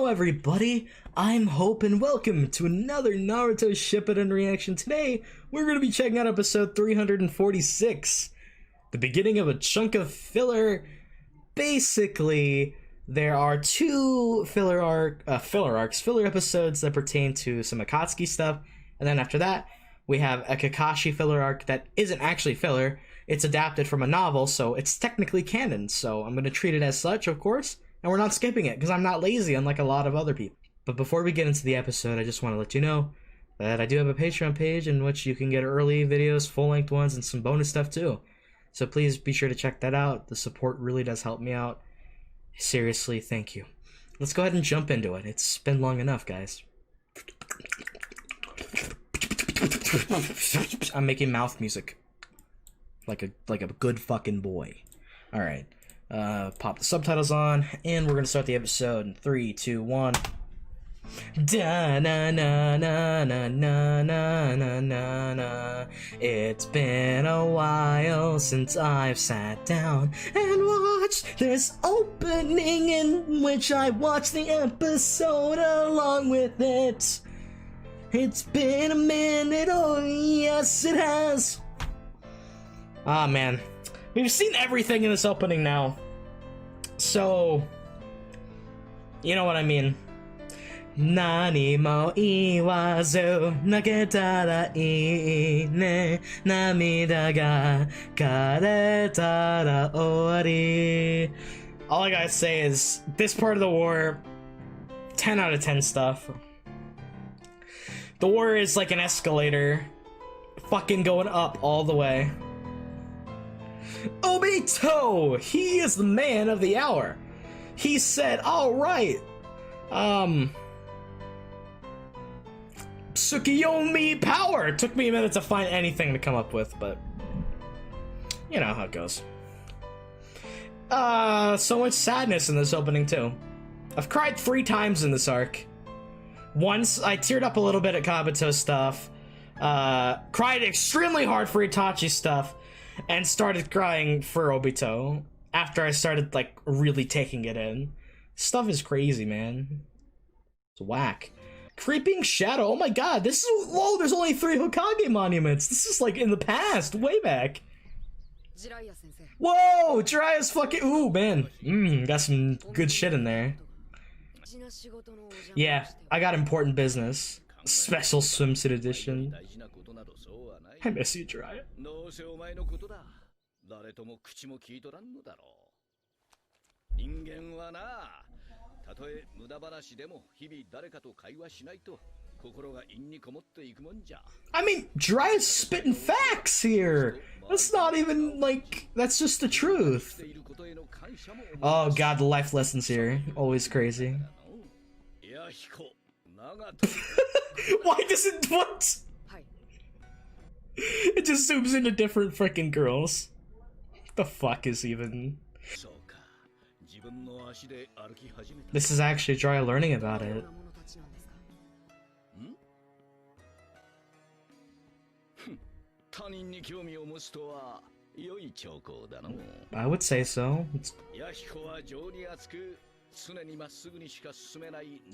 Hello everybody, I'm Hope and welcome to another Naruto Shippuden reaction. Today, we're going to be checking out episode 346, the beginning of a chunk of filler. Basically, there are two filler episodes that pertain to some Akatsuki stuff, and then after that, we have a Kakashi filler arc that isn't actually filler. It's adapted from a novel, so it's technically canon, so I'm going to treat it as such, of course. And we're not skipping it, because I'm not lazy, unlike a lot of other people. But before we get into the episode, I just want to let you know that I do have a Patreon page in which you can get early videos, full-length ones, and some bonus stuff too. So please be sure to check that out. The support really does help me out. Seriously, thank you. Let's go ahead and jump into it. It's been long enough, guys. I'm making mouth music. Like a good fucking boy. Alright. Pop the subtitles on, and we're gonna start the episode in 3, 2, 1. Da na na na na na na na na na. It's been a while since I've sat down and watched this opening, in which I watched the episode along with it. It's been a minute, oh yes it has. Ah man. We've seen everything in this opening now, so you know what I mean. Nani mo iwazu naketara ii ne namida ga karetara owari. All I gotta say is this part of the war, 10 out of 10 stuff. The war is like an escalator, fucking going up all the way. Obito! He is the man of the hour. He said, alright, Tsukuyomi power! It took me a minute to find anything to come up with, but you know how it goes. So much sadness in this opening too. I've cried 3 times in this arc. Once, I teared up a little bit at Kabuto stuff, cried extremely hard for Itachi stuff, and started crying for Obito after I started, like, really taking it in. Stuff is crazy, man. It's whack. Creeping Shadow, oh my god, this is- whoa, there's only 3 Hokage monuments! This is, like, in the past, way back. Whoa, Jiraiya's fucking- ooh, man. Got some good shit in there. Yeah, I got important business. Special swimsuit edition. I miss you, Jiraiya. I mean, Jiraiya's spitting facts here. That's not even, like, that's just the truth. Oh god, the life lessons here. Always crazy. Why does it- what? It just zooms into different freaking girls. What the fuck is even... This is actually Jiraiya learning about it. I would say so.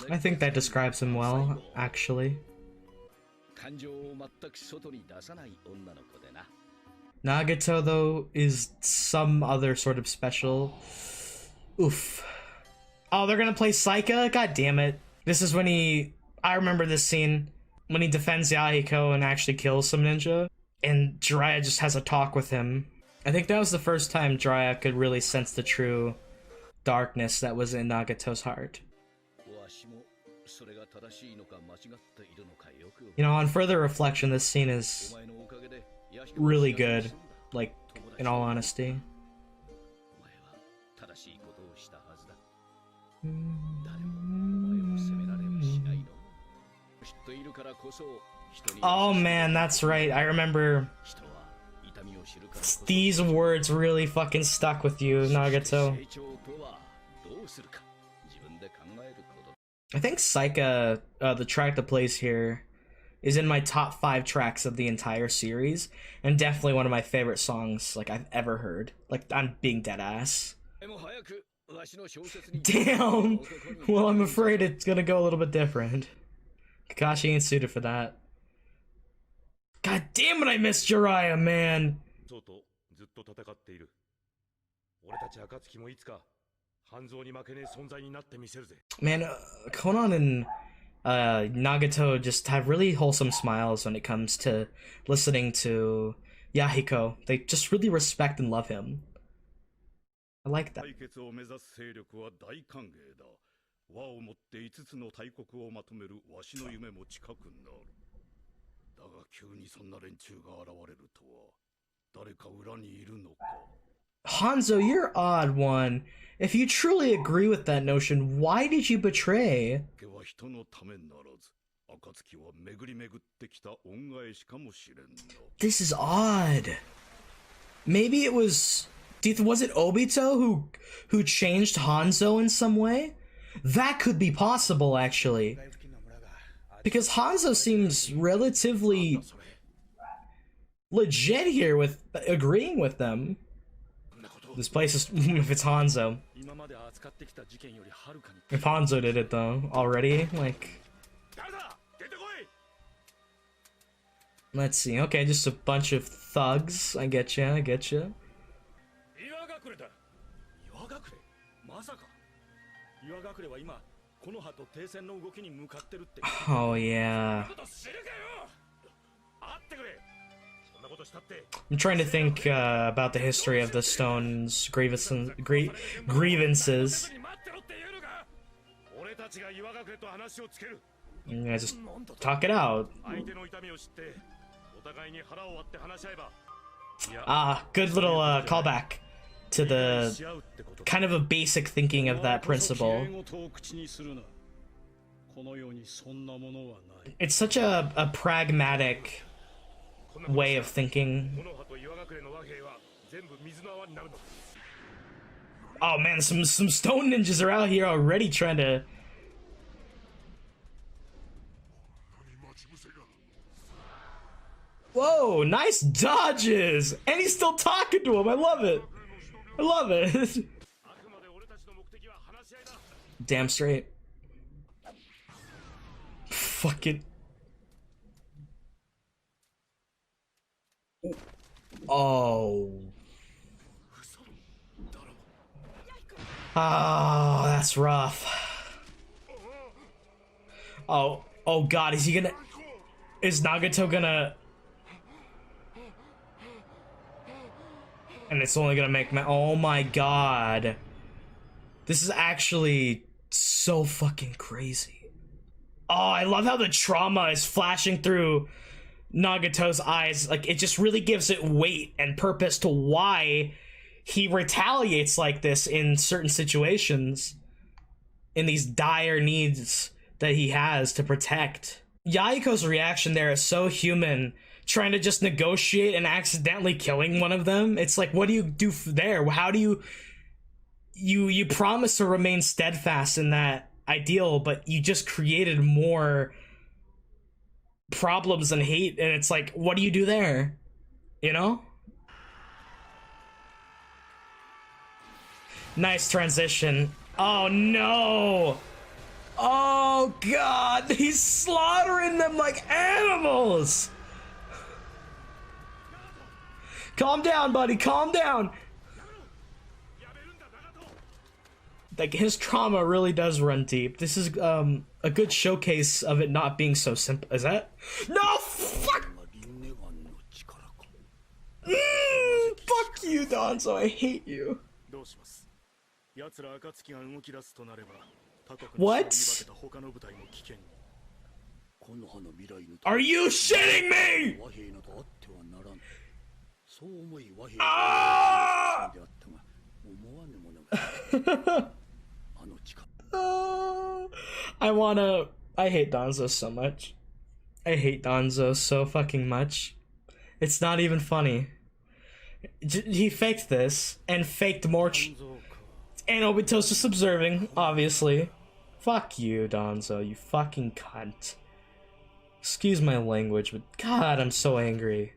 I think that describes him well, actually. Nagato, though, is some other sort of special. Oof. Oh, they're gonna play Saika? God damn it. This is when he... I remember this scene when he defends Yahiko and actually kills some ninja, and Jiraiya just has a talk with him. I think that was the first time Jiraiya could really sense the true darkness that was in Nagato's heart. You know, on further reflection, this scene is really good, like, in all honesty. Oh man, that's right, I remember. These words really fucking stuck with you, Nagato. I think Saika, the track that plays here, is in my top 5 tracks of the entire series, and definitely one of my favorite songs, like, I've ever heard. Like, I'm being dead ass. Damn! Well, I'm afraid it's gonna go a little bit different. Kakashi ain't suited for that. God damn it, I missed Jiraiya, man! Man, Konan and Nagato just have really wholesome smiles when it comes to listening to Yahiko. They just really respect and love him. I like that. Hanzo, you're odd one. If you truly agree with that notion, why did you betray? This is odd. Maybe it was... Was it Obito who changed Hanzo in some way? That could be possible, actually. Because Hanzo seems relatively legit here with agreeing with them. This place is... if it's Hanzo. If Hanzo did it, though, already, like... Let's see. Okay, just a bunch of thugs. I get you, I get you. Oh, yeah. I'm trying to think about the history of the Stone's grievances. Yeah, just talk it out. Ah, good little callback to the kind of a basic thinking of that principle. It's such a pragmatic way of thinking. Oh man, some stone ninjas are out here already trying to... Whoa, nice dodges! And he's still talking to him, I love it! I love it! Damn straight. Fucking... Oh. Oh, that's rough. Oh, oh god, is he gonna... Is Nagato gonna... And it's only gonna make my... Oh my god. This is actually so fucking crazy. Oh, I love how the trauma is flashing through Nagato's eyes. Like, it just really gives it weight and purpose to why he retaliates like this in certain situations. In these dire needs that he has to protect. Yahiko's reaction there is so human. Trying to just negotiate and accidentally killing one of them. It's like, what do you do there? How do you promise to remain steadfast in that ideal, but you just created more problems and hate, and it's like, what do you do there? You know? Nice transition. Oh no! Oh god! He's slaughtering them like animals! Calm down, buddy, calm down! Like, his trauma really does run deep. This is, a good showcase of it not being so simple. Is that? No, fuck! Fuck you, Danzo, I hate you. What? Are you shitting me? Ah! I hate Danzo so much. I hate Danzo so fucking much. It's not even funny. He faked this, and faked more and Obito's just observing, obviously. Fuck you, Danzo, you fucking cunt. Excuse my language, but god, I'm so angry.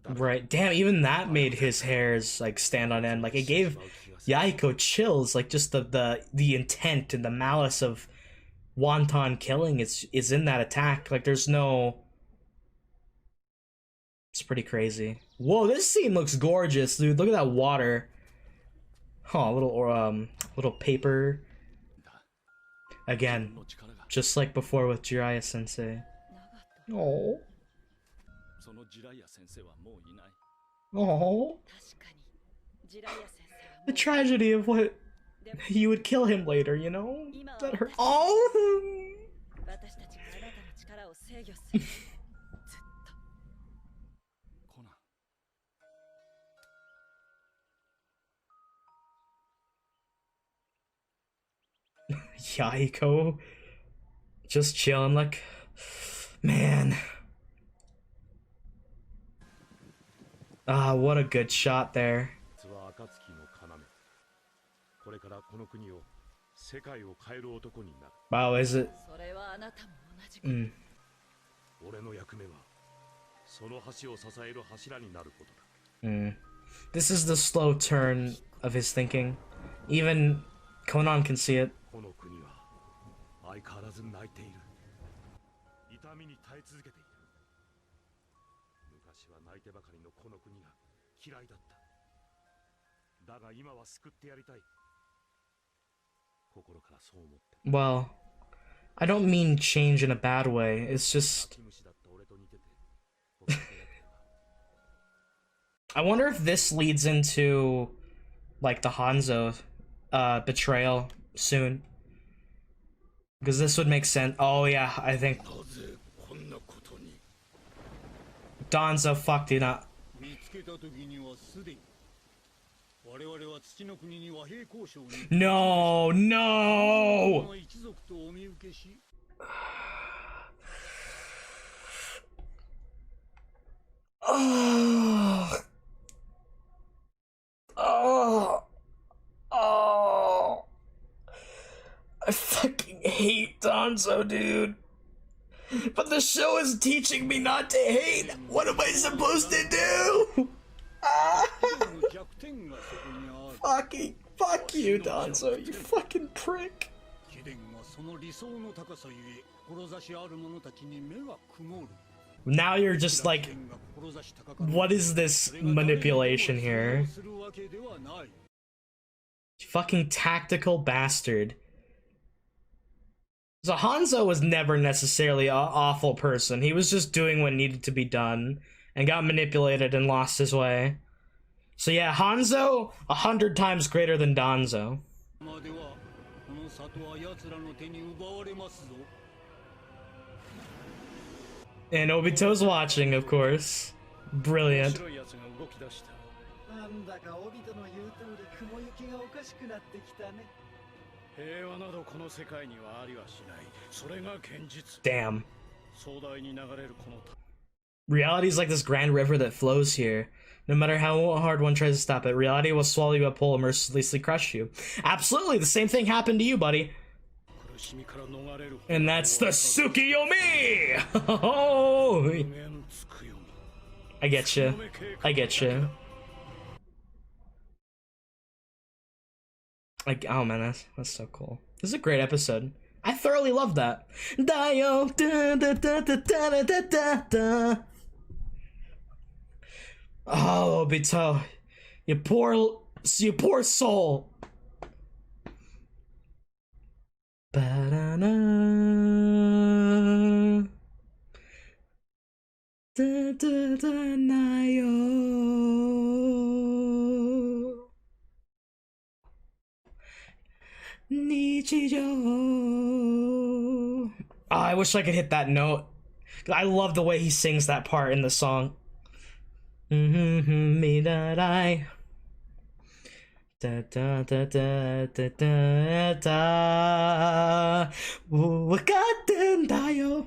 Right. Damn, even that made his hairs like stand on end. Like it gave Yahiko chills. Like just the intent and the malice of wanton killing is in that attack. Like there's no. It's pretty crazy. Whoa, this scene looks gorgeous, dude. Look at that water. Oh, little paper. Again, just like before with Jiraiya Sensei. Oh. Oh. The tragedy of what you would kill him later, you know? That hurt. Oh. Yahiko just chilling like, man. Ah, what a good shot there. Wow, is it? This is the slow turn of his thinking. Even Konan can see it. Well, I don't mean change in a bad way. It's just I wonder if this leads into like the Hanzo betrayal soon. Because this would make sense. Oh yeah, I think Danzo fucked it up. No, no! Oh. Oh. Oh. I fucking hate Danzo, dude. But the show is teaching me not to hate. What am I supposed to do? Fuck you, Danzo, you fucking prick. Now you're just like, what is this manipulation here? Fucking tactical bastard. So Hanzo was never necessarily an awful person. He was just doing what needed to be done and got manipulated and lost his way. So yeah, Hanzo 100 times greater than Danzo. And Obito's watching, of course. Brilliant. Damn. Reality is like this grand river that flows here. No matter how hard one tries to stop it, reality will swallow you up whole and mercilessly crush you. Absolutely, the same thing happened to you, buddy. And that's the Tsukuyomi! Oh! I get you. I get you. Like, oh man, that's so cool. This is a great episode. I thoroughly loved that. Dio, da, da, da, da, da, da, da, da. Oh, Obito, you poor soul. Ba-da-na. Da-da-da-na-yo. Nichijou. Oh, I wish I could hit that note. I love the way he sings that part in the song. Midarai. Da da da da da da da. Wakatendayo.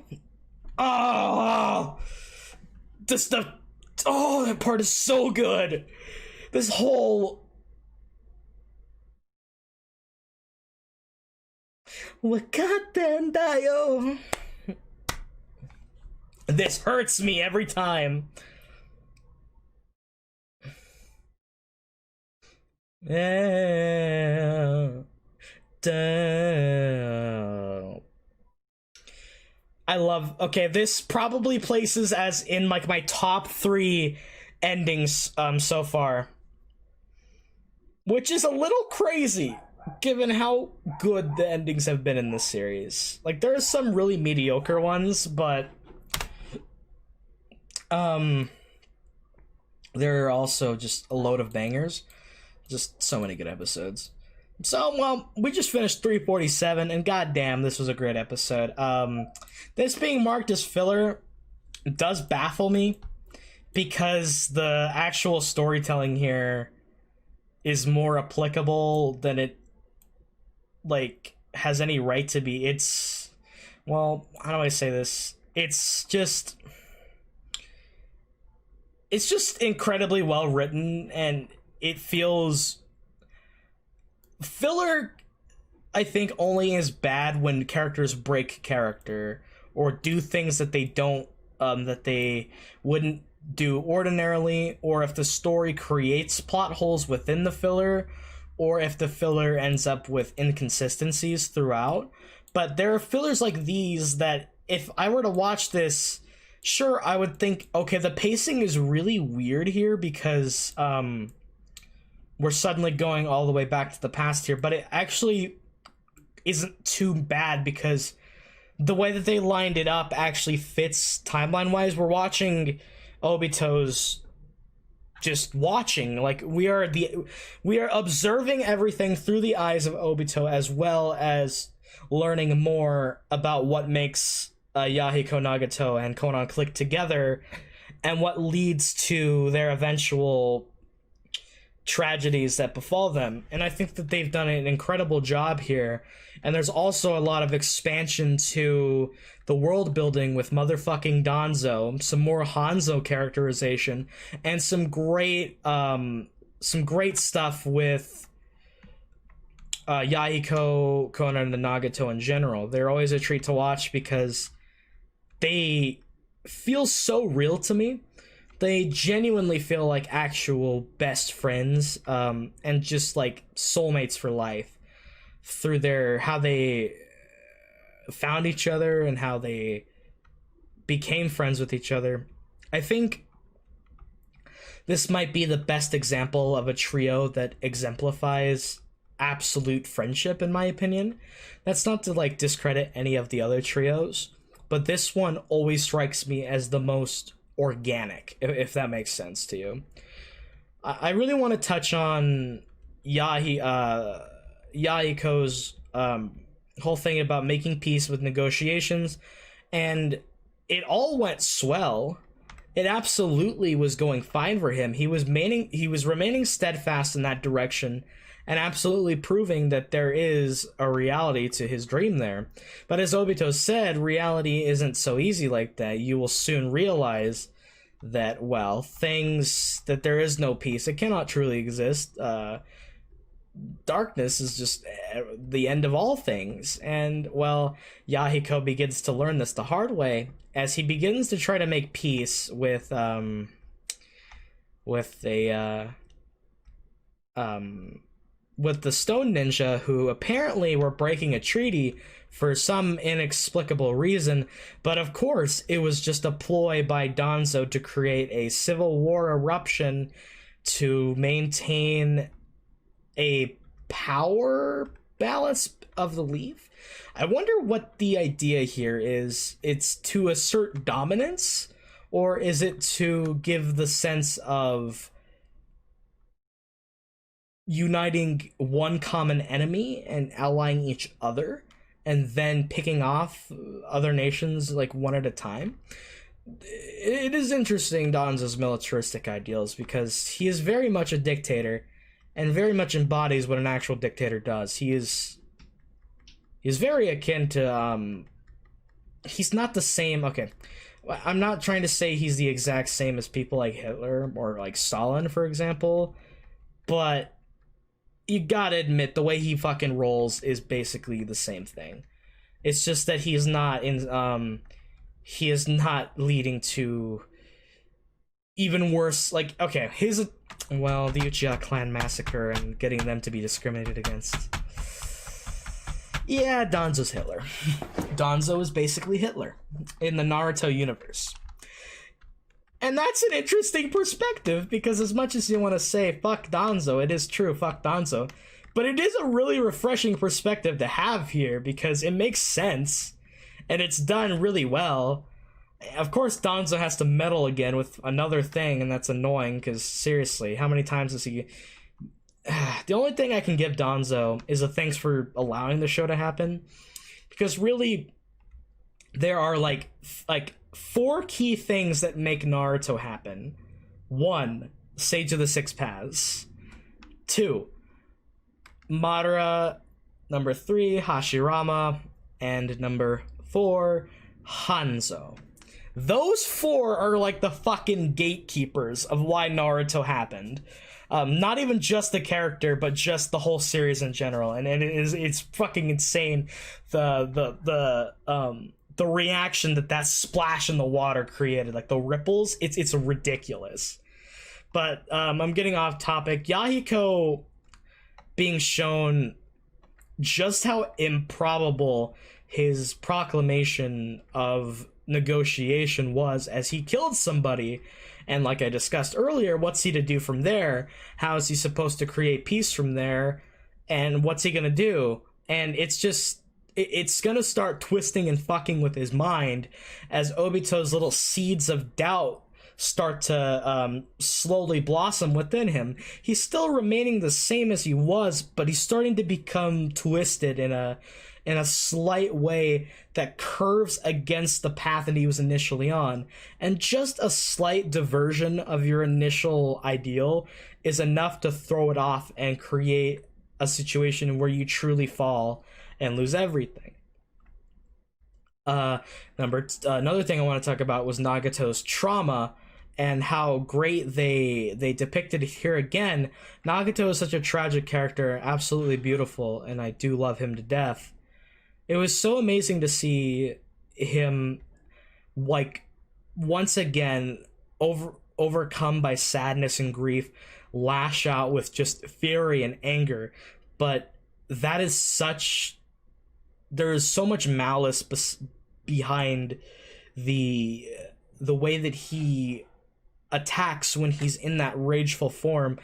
Oh, just the that part is so good. This whole Wakatendayo. This hurts me every time. Yeah. Damn. I love. Okay, this probably places as in like my top 3 endings so far, which is a little crazy given how good the endings have been in this series. Like there are some really mediocre ones, but there are also just a load of bangers. Just so many good episodes. So, well, we just finished 347, and goddamn, this was a great episode. This being marked as filler does baffle me, because the actual storytelling here is more applicable than it, like, has any right to be. It's, well, how do I say this? It's just incredibly well written, and it feels... Filler, I think, only is bad when characters break character or do things that they don't, that they wouldn't do ordinarily, or if the story creates plot holes within the filler, or if the filler ends up with inconsistencies throughout. But there are fillers like these that, if I were to watch this, sure, I would think, okay, the pacing is really weird here because, we're suddenly going all the way back to the past here, but it actually isn't too bad because the way that they lined it up actually fits timeline-wise. We're watching Obito's just watching. Like, we are observing everything through the eyes of Obito, as well as learning more about what makes Yahiko, Nagato, and Konan click together, and what leads to their eventual tragedies that befall them. And I think that they've done an incredible job here. And there's also a lot of expansion to the world building with motherfucking Danzo, some more Hanzo characterization, and some great stuff with Yahiko, Konan, and Nagato in general. They're always a treat to watch because they feel so real to me. They genuinely feel like actual best friends, and just like soulmates for life through how they found each other and how they became friends with each other. I think this might be the best example of a trio that exemplifies absolute friendship, in my opinion. That's not to like discredit any of the other trios, but this one always strikes me as the most organic, if that makes sense to you. I really want to touch on Yahiko's whole thing about making peace with negotiations, and it all went swell. It absolutely was going fine for him. He was remaining steadfast in that direction, and absolutely proving that there is a reality to his dream there. But as Obito said, reality isn't so easy like that. You will soon realize that, well, that there is no peace. It cannot truly exist. Darkness is just the end of all things. And, well, Yahiko begins to learn this the hard way as he begins to try to make peace with the stone ninja, who apparently were breaking a treaty for some inexplicable reason. But of course, it was just a ploy by Danzo to create a civil war eruption to maintain a power balance of the leaf. I wonder what the idea here is. It's to assert dominance, or is it to give the sense of uniting one common enemy and allying each other, and then picking off other nations like one at a time? It is interesting, Danzo's militaristic ideals, because he is very much a dictator and very much embodies what an actual dictator does. He's very akin to he's not the same. Okay, I'm not trying to say he's the exact same as people like Hitler or like Stalin, for example, but you gotta admit the way he fucking rolls is basically the same thing. It's just that he's not in he is not leading to even worse. Like, okay, the Uchiha clan massacre and getting them to be discriminated against. Yeah, Danzo's Hitler. Danzo is basically Hitler in the Naruto universe. And that's an interesting perspective, because as much as you want to say fuck Danzo, it is true, fuck Danzo, but it is a really refreshing perspective to have here, because it makes sense and it's done really well. Of course, Danzo has to meddle again with another thing, and that's annoying, because seriously, how many times does he... The only thing I can give Danzo is a thanks for allowing the show to happen, because really, there are like 4 key things that make Naruto happen. 1, Sage of the Six Paths. 2, Madara. Number 3, Hashirama. And number 4, Hanzo. Those 4 are like the fucking gatekeepers of why Naruto happened. Not even just the character, but just the whole series in general. And it's fucking insane. The reaction that splash in the water created, like the ripples, it's ridiculous. But I'm getting off topic. Yahiko being shown just how improbable his proclamation of negotiation was, as he killed somebody. And like I discussed earlier, what's he to do from there? How is he supposed to create peace from there? And what's he gonna do? And it's gonna start twisting and fucking with his mind as Obito's little seeds of doubt start to slowly blossom within him. He's still remaining the same as he was, but he's starting to become twisted in a slight way that curves against the path that he was initially on. And just a slight diversion of your initial ideal is enough to throw it off and create a situation where you truly fall and lose everything. Another thing I want to talk about was Nagato's trauma and how great they depicted it here again. Nagato is such a tragic character, absolutely beautiful, and I do love him to death. It was so amazing to see him, like, once again, overcome by sadness and grief, lash out with just fury and anger. But that is there is so much malice behind the way that he attacks when he's in that rageful form,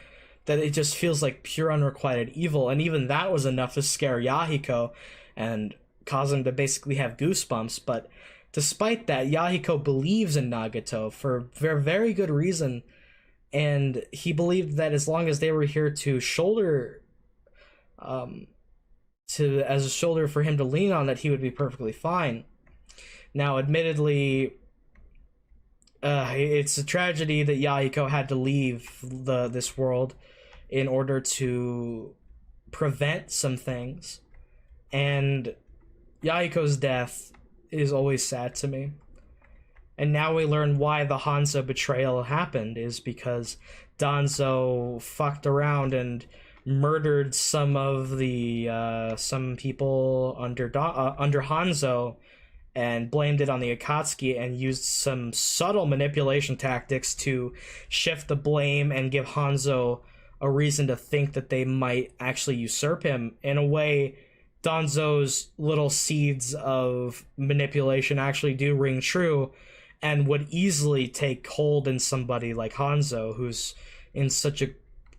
that it just feels like pure unrequited evil. And even that was enough to scare Yahiko and cause him to basically have goosebumps. But despite that, Yahiko believes in Nagato for very, very good reason, and he believed that as long as they were here to shoulder as a shoulder for him to lean on, that he would be perfectly fine. Now, admittedly, it's a tragedy that Yahiko had to leave this world in order to prevent some things, and Yahiko's death is always sad to me. And now we learn why the Hanzo betrayal happened, is because Danzo fucked around and murdered some of the some people under Hanzo, and blamed it on the Akatsuki, and used some subtle manipulation tactics to shift the blame and give Hanzo a reason to think that they might actually usurp him. In a way, Danzo's little seeds of manipulation actually do ring true, and would easily take hold in somebody like Hanzo, who's in such a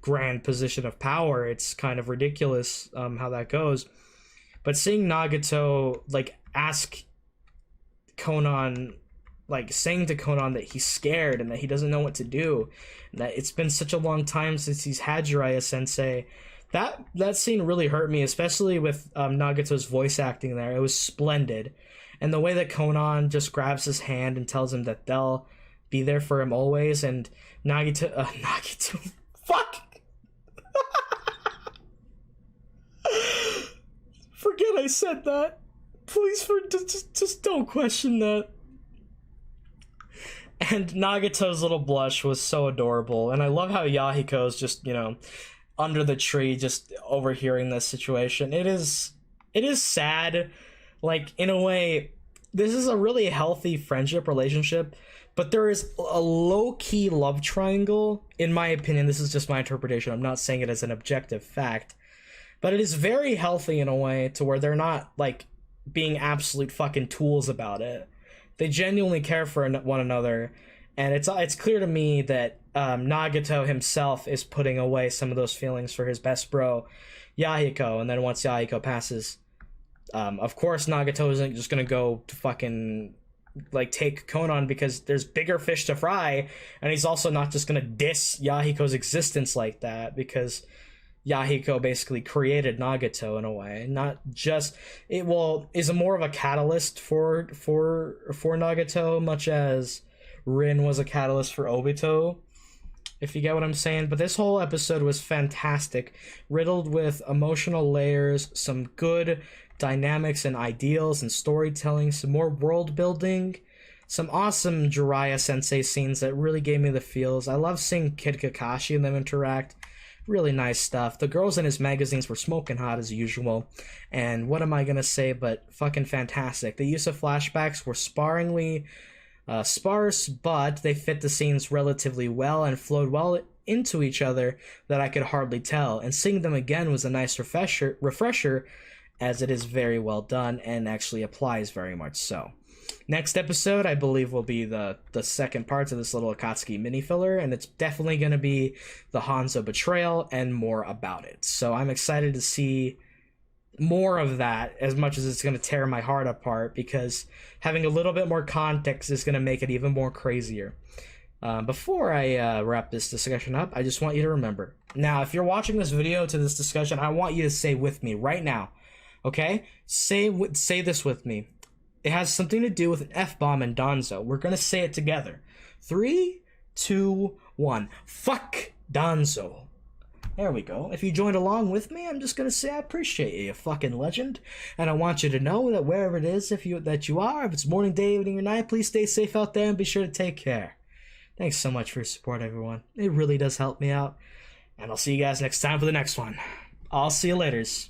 grand position of power. It's kind of ridiculous how that goes. But seeing Nagato ask Konan, saying to Konan that he's scared and that he doesn't know what to do, and that it's been such a long time since he's had Jiraiya sensei, that scene really hurt me, especially with Nagato's voice acting there. It was splendid. And the way that Konan just grabs his hand and tells him that they'll be there for him always, and Nagato fuck forget I said that. Please, just don't question that. And Nagato's little blush was so adorable, and I love how Yahiko's just, under the tree, just overhearing this situation. It is sad. In a way, this is a really healthy friendship relationship, but there is a low-key love triangle. In my opinion, this is just my interpretation. I'm not saying it as an objective fact, but it is very healthy in a way to where they're not like being absolute fucking tools about it. They genuinely care for one another, and it's clear to me that Nagato himself is putting away some of those feelings for his best bro, Yahiko, and then once Yahiko passes, of course Nagato isn't just gonna go to fucking like take Konan because there's bigger fish to fry, and he's also not just gonna diss Yahiko's existence like that because Yahiko basically created Nagato in a way. Not just is more of a catalyst for Nagato, much as Rin was a catalyst for Obito, if you get what I'm saying. But this whole episode was fantastic, riddled with emotional layers, some good dynamics and ideals and storytelling, some more world building, some awesome Jiraiya sensei scenes that really gave me the feels. I love seeing Kid Kakashi and them interact. Really nice stuff. The girls in his magazines were smoking hot as usual. And what am I gonna say but fucking fantastic. The use of flashbacks were sparse, but they fit the scenes relatively well and flowed well into each other that I could hardly tell. And seeing them again was a nice refresher, as it is very well done and actually applies very much so. Next episode, I believe, will be the second part of this little Akatsuki mini filler, and it's definitely going to be the Hanzo betrayal and more about it. So I'm excited to see more of that, as much as it's going to tear my heart apart, because having a little bit more context is going to make it even more crazier. Before I wrap this discussion up, I just want you to remember. Now, if you're watching this video to this discussion, I want you to say with me right now, okay? Say this with me. It has something to do with an F-bomb in Danzo. We're gonna say it together. 3, 2, 1. Fuck Danzo. There we go. If you joined along with me, I'm just gonna say I appreciate you, you fucking legend. And I want you to know that wherever it is that you are, if it's morning, day, evening, or night, please stay safe out there and be sure to take care. Thanks so much for your support, everyone. It really does help me out. And I'll see you guys next time for the next one. I'll see you laters.